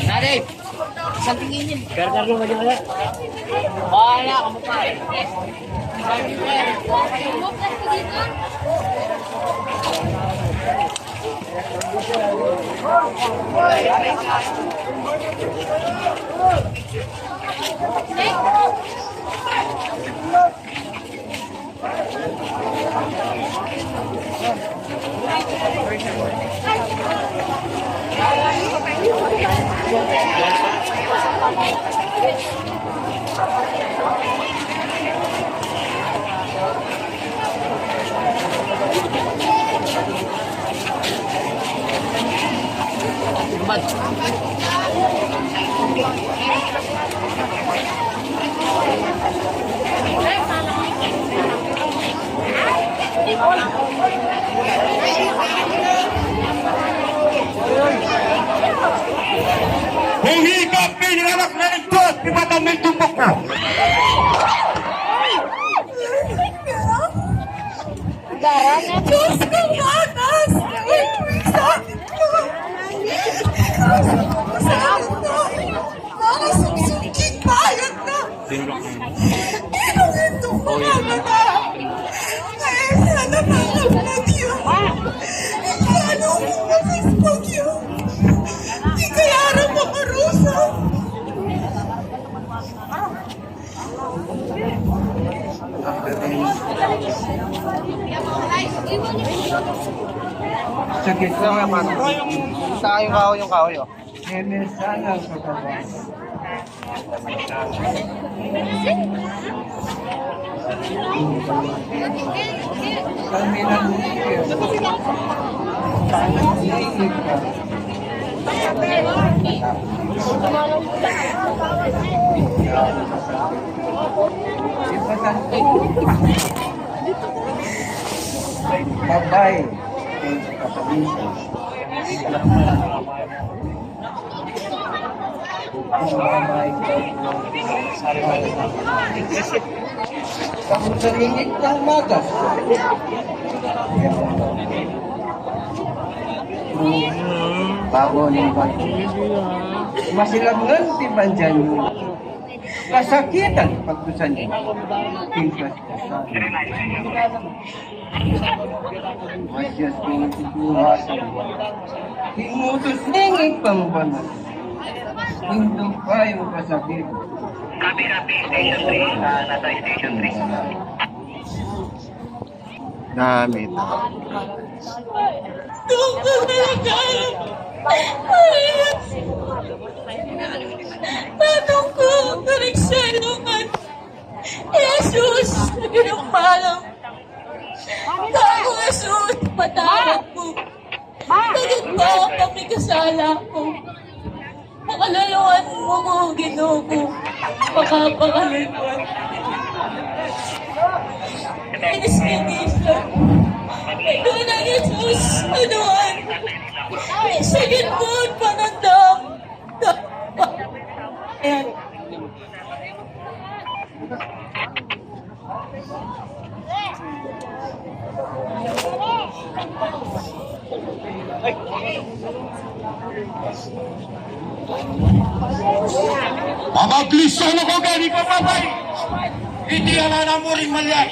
Nadip! Isang tinginin. Gargar mo ba dyan? Wala, kamu pa. Kung hikap pinilawak na ng Diyos, ibatang may tumpok ko. Diyos ko, matas! Sakit ko! Sakit ko! Nakasuksukit bayad na! Inuhin itong mga mata! Kaya sana makapag yun! Paano mo masispag yun? Di kaya rin makarusa! Sakit lang naman. Saan yung kahoy, oh? Sana sa kawan. Kami lang ulit. Naisip ka. Bye-bye. Kamu seringit ng magas. Bago ng bago. Masilabngan ti banjan mo. Kasakitan pagdusan niyo. Tingkas kasakitan. Masyas kong tutuhasan. Himutos ningig pambanat. Hindi pa yung kasakit. Copy, Station 3. Nasa Station 3. Namita. Doon ka talaga! Tanong ko ang pinagsalungan. Jesus, naging malam. Ako, Jesus, patawad mo. Bakit ba kami kasala ko? Pakalalawan mo ko, Ginoo ko. Pakapakalawan. Inis-inis. Ikaw na, Jesus, anuan. Sagit mo ang panandam. Ayan. Mamaglisyon ako gani ka, babay! Hindi alala mo rin malyay.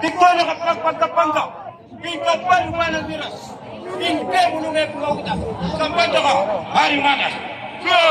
Ikaw nakapagpagkapanggap. Ikaw pa lumanang miras. Hindi mo nung epong kita. Kampanya ka, haring magas. Go!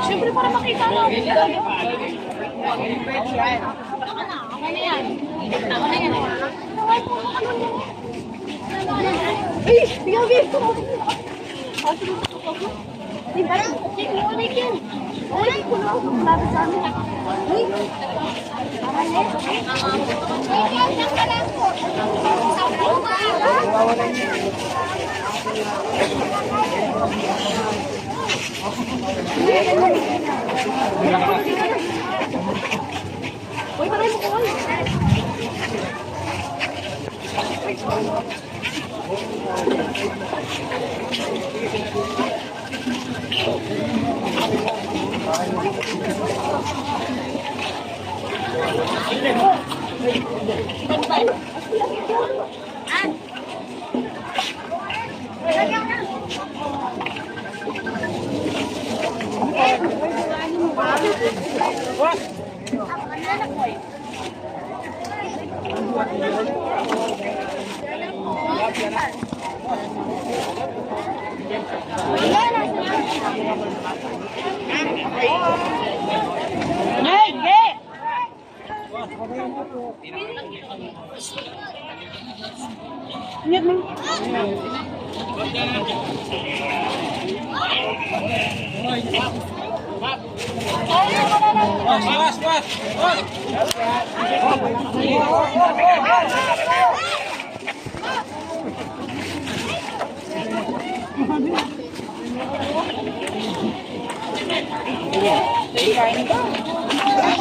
Siyempre para makita mo. Ay, bigyan ko. Diba? Ulit yun. Ulit ko na ako. Labi sa amin. Uy. Uy, paray mo ko.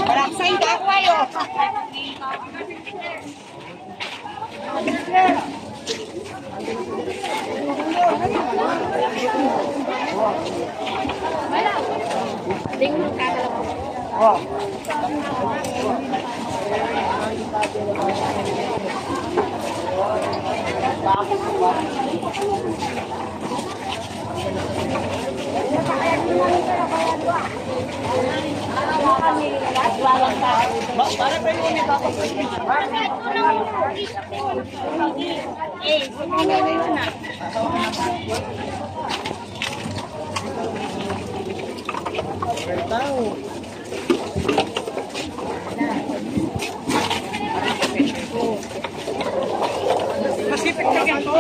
Paraksain ka ako ayo. Masipit ka ganito.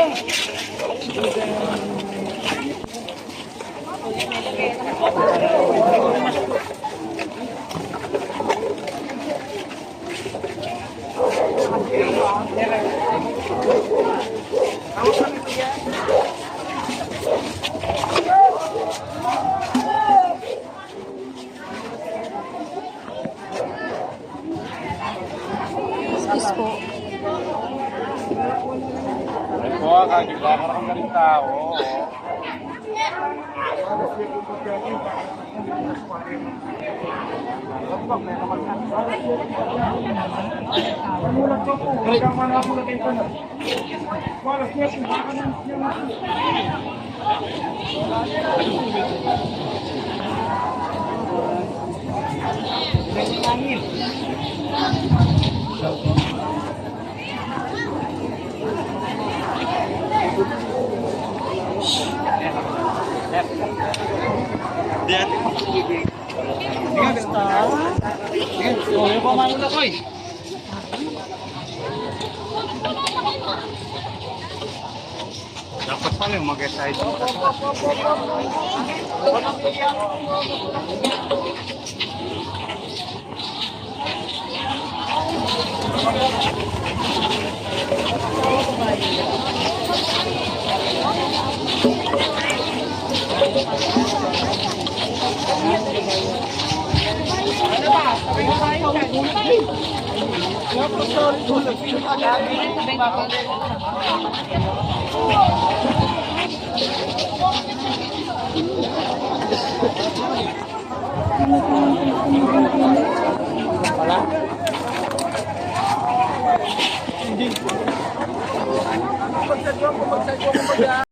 Kagiglakan ka rin tao. Dapat pala yung mag-excited. Wala? magsadyo ako,